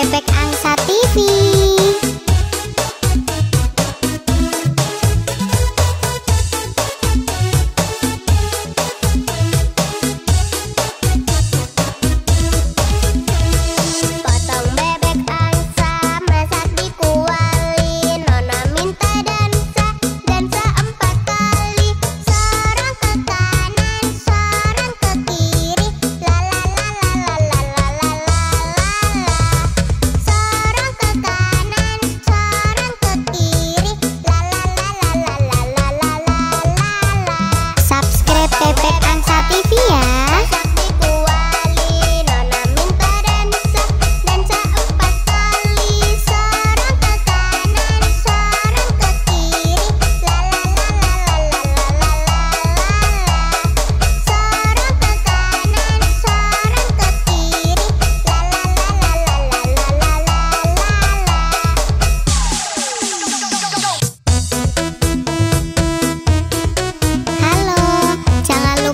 Bebek Angsa TV. Bebek Angsa TV ya.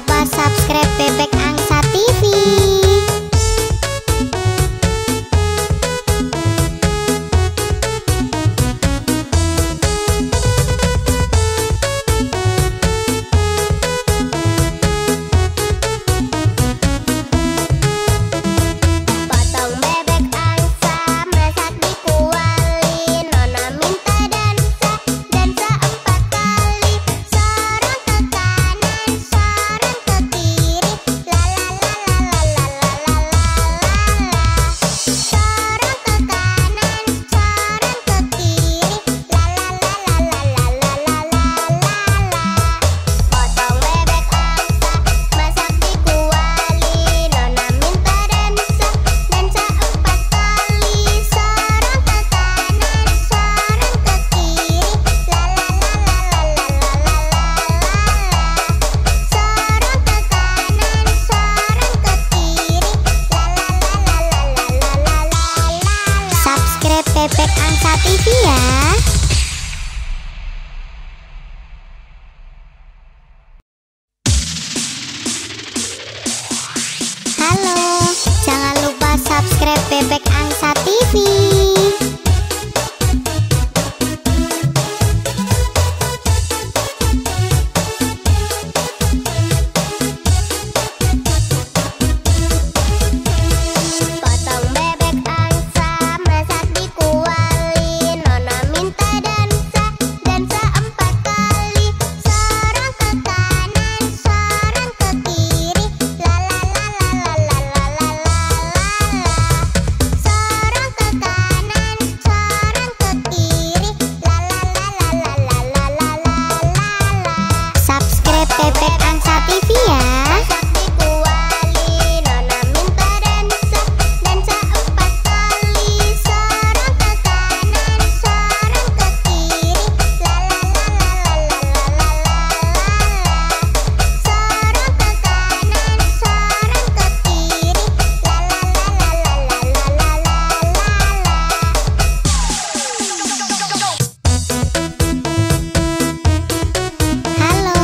Subscribe Bebek Angsa TV. Potong bebek angsa, masak dikuali, Nona minta dansa, dansa 4 kali. Sorong ke kanan, sorong ke kiri, la la la la la la la la la. Sorong ke kanan, sorong ke kiri, la la la la la la la la la. Potong bebek angsa, masak dikuali, Nona minta dansa, dansa 4 kali. Sorong ke kanan, sorong ke kiri, la la la la la la la la la. Sorong ke kanan, sorong ke kiri, la la la la la la la la. Subscribe Bebek Angsa TV ya. Halo, jangan lupa subscribe Bebek Angsa TV. Potong bebek angsa, masak dikuali, Nona minta dansa, dansa 4 kali. Sorong ke kanan, sorong ke kiri, la la la la la la la la la. Sorong ke kanan, sorong ke kiri, la la la la la la la la la. Subscribe Bebek Angsa TV ya. Dikuali, Nona minta dansa, dansa 4 kali. Sorong ke kanan, sorong ke kiri, la la la la la la la la la. Sorong ke kanan, sorong ke kiri, la la la la la la la la la. Halo,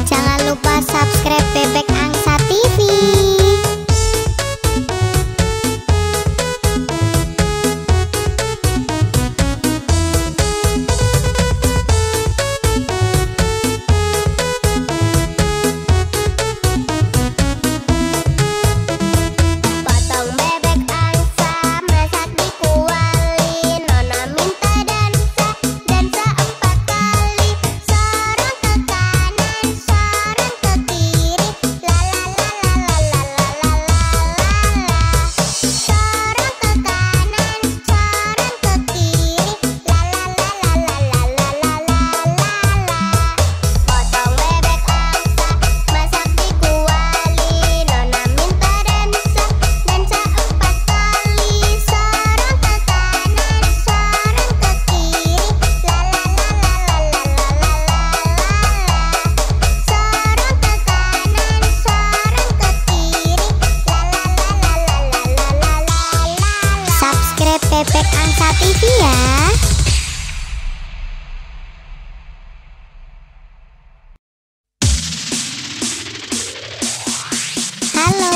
jangan lupa subscribe Bebek Angsa TV. Potong bebek angsa, masak dikuali, Nona minta dansa, dansa 4 kali. Sorong ke kanan, sorong ke kiri, la la la la la la la la la. Sorong ke kanan, sorong ke kiri, la la la la la la la la la. Potong bebek angsa, masak dikuali, Nona minta dansa, dansa 4 kali. Sorong ke kanan, sorong ke kiri, la la la la la la la la la. Sorong ke kanan, sorong ke kiri, la la la la la la la la la. Subscribe Bebek Angsa TV ya. Halo,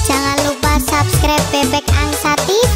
jangan lupa subscribe Bebek Angsa TV.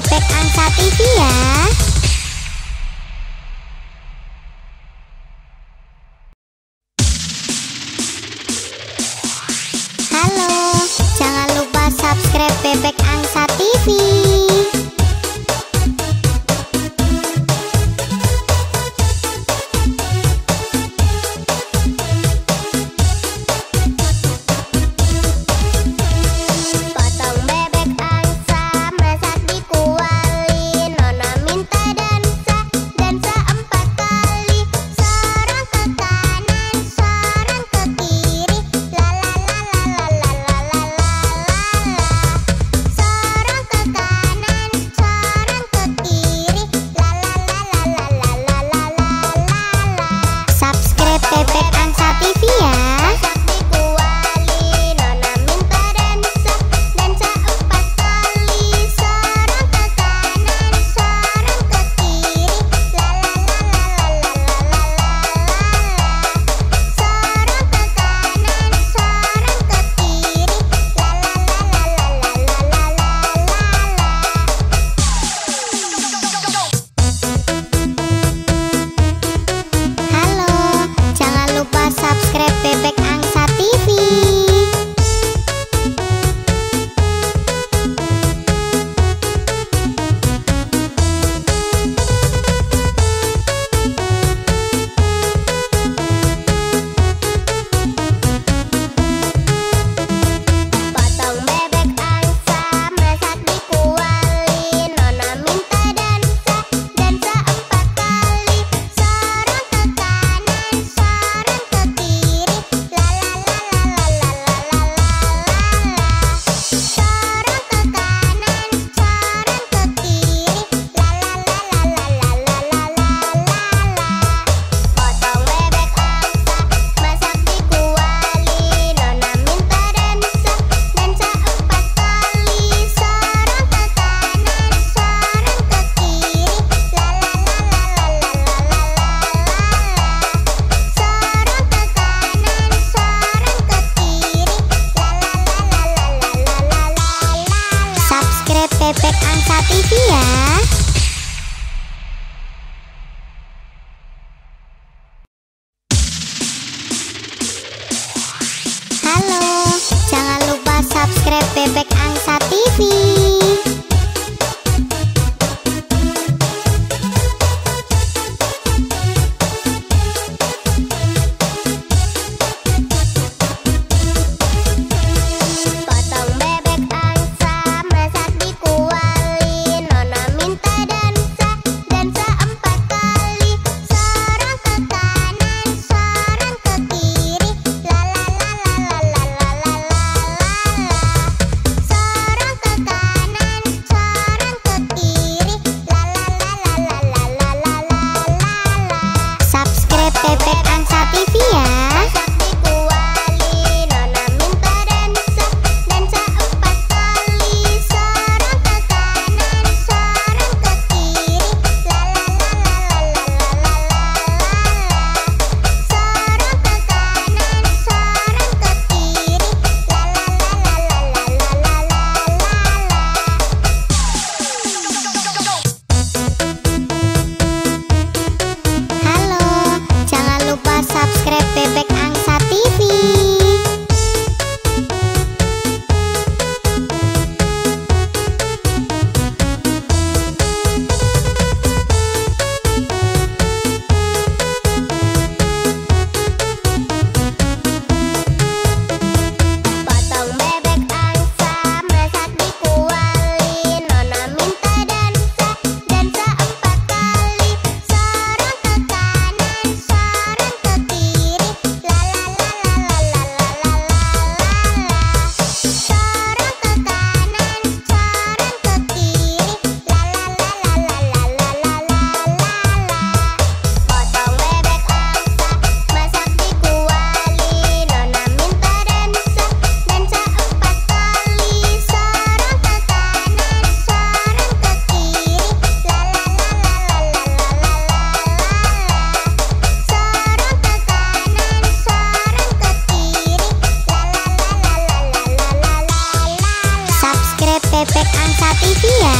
Bebek Angsa TV ya. Halo, jangan lupa subscribe Bebek Angsa TV. Bebek Angsa TV ya. Subscribe Bebek Angsa TV. Potong bebek angsa, masak dikuali, Nona minta dansa, dansa 4 kali. Sorong ke kanan, sorong ke kiri, la la la la la la la la la. Sorong ke kanan, sorong ke kiri, la la la la la la la la la. Potong bebek angsa, masak dikuali, Nona minta dansa, dansa 4 kali. Sorong ke kanan, sorong ke kiri, la la la la la la la la la. Sorong ke kanan, sorong ke kiri, la la la la la la la la. Subscribe Bebek Angsa TV ya. Halo, jangan lupa subscribe Bebek Angsa TV. Potong bebek angsa, masak dikuali, Nona minta dansa, dansa 4 kali. Sorong ke kanan, sorong ke kiri, la la la la la la la la la. Sorong ke kanan, sorong ke kiri, la la la la la la la la la. Subscribe Bebek Angsa TV ya. Masak dikuali, Nona minta dansa, dansa 4 kali. Sorong ke kanan, sorong ke kiri, la la la la la la la la la. Sorong ke kanan, sorong ke kiri, la la la la la la la la la. Halo, jangan lupa subscribe Bebek Angsa TV. Potong bebek angsa, masak dikuali, Nona minta dansa, dansa 4 kali. Sorong ke kanan, sorong ke kiri, la la la la la la la la la. Sorong ke kanan, sorong ke kiri, la la la la la la la la la. Potong bebek angsa, masak dikuali, Nona minta dansa, dansa 4 kali. Sorong ke kanan, sorong ke kiri, la la la la la la la la la. Sorong ke kanan, sorong ke kiri, la la la la la la la la la. Subscribe Bebek Angsa TV ya.